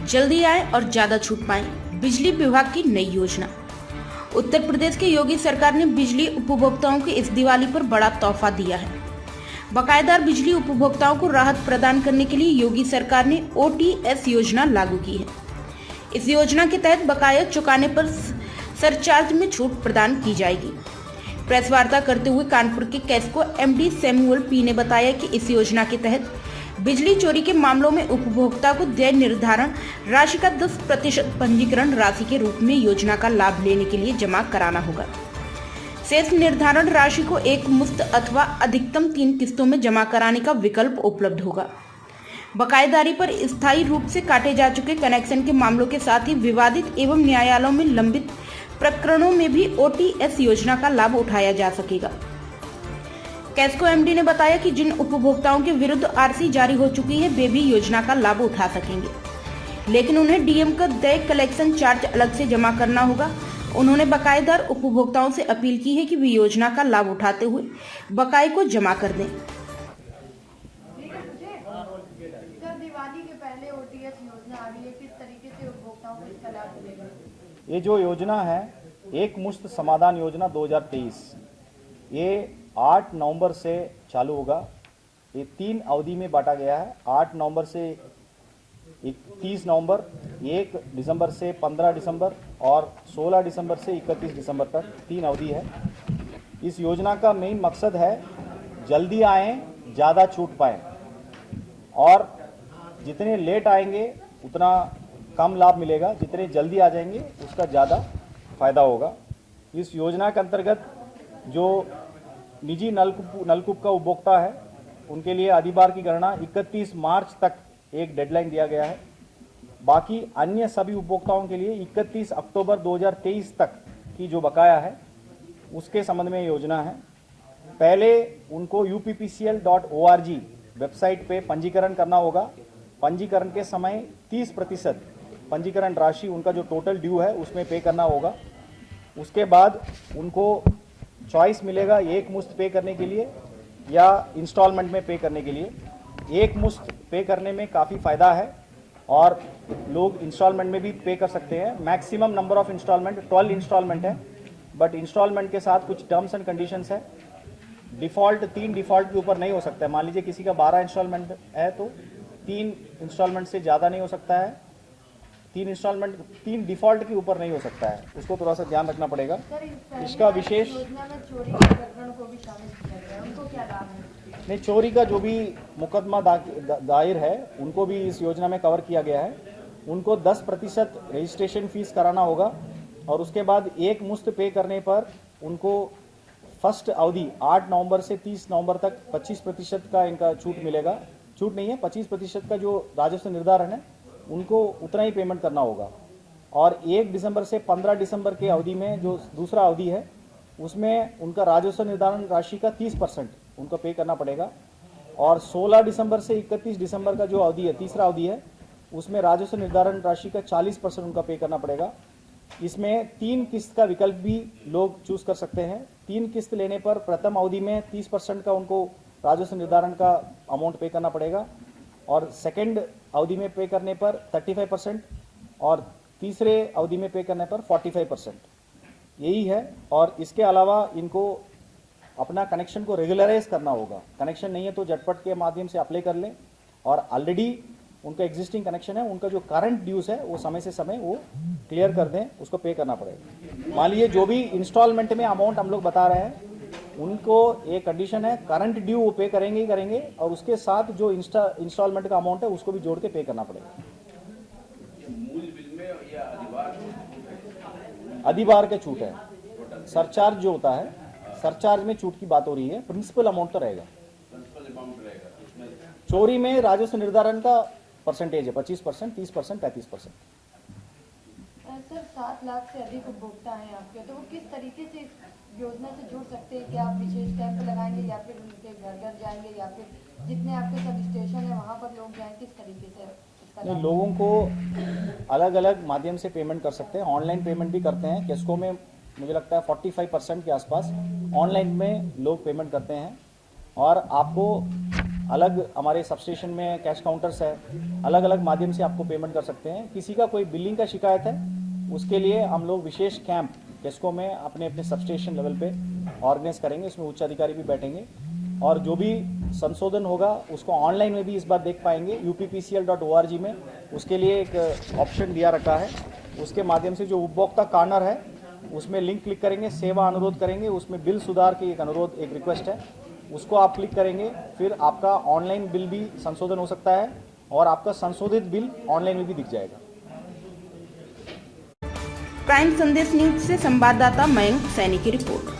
जल्दी आए और ज्यादा छूट पाएं। बिजली विभाग की नई योजना। उत्तर प्रदेश की योगी सरकार ने बिजली उपभोक्ताओं को इस दिवाली पर बड़ा तोहफा दिया है। बकायेदार बिजली उपभोक्ताओं को राहत प्रदान करने के लिए योगी सरकार ने OTS योजना लागू की है। इस योजना के तहत बकाया चुकाने पर सरचार्ज में छूट प्रदान की जाएगी। प्रेस वार्ता करते हुए कानपुर के कैस्को MD सैमुअल P ने बताया कि इस योजना के तहत बिजली चोरी के मामलों में उपभोक्ता को देय निर्धारण राशि का 10% पंजीकरण राशि के रूप में योजना का लाभ लेने के लिए जमा कराना होगा। शेष निर्धारण राशि को एक मुश्त अथवा अधिकतम 3 किस्तों में जमा कराने का विकल्प उपलब्ध होगा। बकायेदारी पर स्थायी रूप से काटे जा चुके कनेक्शन के मामलों के साथ ही विवादित एवं न्यायालयों में लंबित प्रकरणों में भी OTS योजना का लाभ उठाया जा सकेगा। कैस्को MD ने बताया कि जिन उपभोक्ताओं के विरुद्ध RC जारी हो चुकी है वे भी योजना का लाभ उठा सकेंगे, लेकिन उन्हें DM का देय कलेक्शन चार्ज अलग से जमा करना होगा। उन्होंने बकायेदार उपभोक्ताओं से अपील की है कि वे योजना का लाभ उठाते हुए बकाये को जमा कर दें। दिवाली के पहले OTS योजना आ रही है, किस तरीके से उपभोक्ताओं को इसका लाभ मिलेगा? ये जो योजना है एक मुश्त समाधान योजना 2023, ये 8 नवंबर से चालू होगा। ये 3 अवधि में बांटा गया है। 8 नवंबर से 30 नवंबर, 1 दिसंबर से 15 दिसंबर और 16 दिसंबर से 31 दिसंबर तक 3 अवधि है। इस योजना का मेन मकसद है जल्दी आएँ, ज़्यादा छूट पाएँ, और जितने लेट आएंगे उतना कम लाभ मिलेगा, जितने जल्दी आ जाएंगे उसका ज़्यादा फायदा होगा। इस योजना के अंतर्गत जो निजी नलकूप का उपभोक्ता है उनके लिए अधिभार की गणना 31 मार्च तक एक डेडलाइन दिया गया है। बाकी अन्य सभी उपभोक्ताओं के लिए 31 अक्टूबर 2023 तक की जो बकाया है उसके संबंध में योजना है। पहले उनको UPPCL.org वेबसाइट पे पंजीकरण करना होगा। पंजीकरण के समय 30% पंजीकरण राशि उनका जो टोटल ड्यू है उसमें पे करना होगा। उसके बाद उनको चॉइस मिलेगा एक मुश्त पे करने के लिए या इंस्टॉलमेंट में पे करने के लिए। एक मुश्त पे करने में काफ़ी फ़ायदा है और लोग इंस्टॉलमेंट में भी पे कर सकते हैं। Maximum number of instalment 12 instalment है, बट इंस्टॉलमेंट के साथ कुछ टर्म्स एंड कंडीशंस है। डिफ़ॉल्ट 3 डिफ़ॉल्ट के ऊपर नहीं हो सकता है। मान लीजिए किसी का 12 इंस्टॉलमेंट है तो 3 इंस्टॉलमेंट से ज़्यादा नहीं हो सकता है। 3 डिफ़ॉल्ट के ऊपर नहीं हो सकता है, उसको थोड़ा सा ध्यान रखना पड़ेगा। इसका विशेष योजना में चोरी के प्रकरण को भी शामिल किया गया है, उनको क्या लाभ है? नहीं, चोरी का जो भी मुकदमा दायर है उनको भी इस योजना में कवर किया गया है। उनको 10% रजिस्ट्रेशन फीस कराना होगा और उसके बाद एक मुश्त पे करने पर उनको फर्स्ट अवधि 8 नवंबर से 30 नवंबर तक 25% का इनका छूट मिलेगा। छूट नहीं है, 25% का जो राजस्व निर्धारण है उनको उतना ही पेमेंट करना होगा। और 1 दिसंबर से 15 दिसंबर के अवधि में जो दूसरा अवधि है उसमें उनका राजस्व निर्धारण राशि का 30% उनको पे करना पड़ेगा। और 16 दिसंबर से 31 दिसंबर का जो अवधि है, तीसरा अवधि है, उसमें राजस्व निर्धारण राशि का 40% उनका पे करना पड़ेगा। इसमें 3 किस्त का विकल्प भी लोग चूज कर सकते हैं। 3 किस्त लेने पर प्रथम अवधि में 30% का उनको राजस्व निर्धारण का अमाउंट पे करना पड़ेगा और सेकंड अवधि में पे करने पर 35% और तीसरे अवधि में पे करने पर 45%, यही है। और इसके अलावा इनको अपना कनेक्शन को रेगुलराइज करना होगा। कनेक्शन नहीं है तो झटपट के माध्यम से अप्लाई कर लें और ऑलरेडी उनका एग्जिस्टिंग कनेक्शन है, उनका जो करंट ड्यूज है वो समय से समय वो क्लियर कर दें, उसको पे करना पड़ेगा। मान लीजिए जो भी इंस्टॉलमेंट में अमाउंट हम लोग बता रहे हैं उनको एक कंडीशन है, करंट ड्यू वो पे करेंगे ही करेंगे और उसके साथ जो इंस्टॉलमेंट का अमाउंट है उसको भी जोड़ के पे करना पड़ेगा। अधिभार के छूट है, सरचार्ज जो होता है, सरचार्ज में छूट की बात हो रही है। प्रिंसिपल अमाउंट तो रहेगा। चोरी में राजस्व निर्धारण का परसेंटेज है 25%, 30%, 35%। सर 7 लाख से अधिक उपभोक्ता हैं आपके, तो वो किस तरीके से इस योजना से जुड़ सकते हैं? क्या आप विशेष कैंप लगाएंगे या फिर उनके घर घर जाएंगे या फिर जितने आपके सब स्टेशन है वहाँ पर लोग जाएं? किस तरीके से इसका लाभ? लोगों को अलग अलग माध्यम से पेमेंट कर सकते हैं। ऑनलाइन पेमेंट भी करते हैं। कैस्को में मुझे लगता है 45% के आसपास ऑनलाइन में लोग पेमेंट करते हैं। और आपको अलग हमारे सबस्टेशन में कैश काउंटर्स है, अलग अलग माध्यम से आपको पेमेंट कर सकते हैं। किसी का कोई बिलिंग का शिकायत है, उसके लिए हम लोग विशेष कैंप टेस्को में अपने अपने सबस्टेशन लेवल पे ऑर्गेनाइज करेंगे। इसमें उच्च अधिकारी भी बैठेंगे और जो भी संशोधन होगा उसको ऑनलाइन में भी इस बार देख पाएंगे। uppcl.org में उसके लिए एक ऑप्शन दिया रखा है, उसके माध्यम से जो उपभोक्ता कॉर्नर है उसमें लिंक क्लिक करेंगे, सेवा अनुरोध करेंगे, उसमें बिल सुधार की एक अनुरोध, एक रिक्वेस्ट है, उसको आप क्लिक करेंगे, फिर आपका ऑनलाइन बिल भी संशोधन हो सकता है और आपका संशोधित बिल ऑनलाइन में भी दिख जाएगा। प्राइम संदेश न्यूज से संवाददाता मयंक सैनी की रिपोर्ट।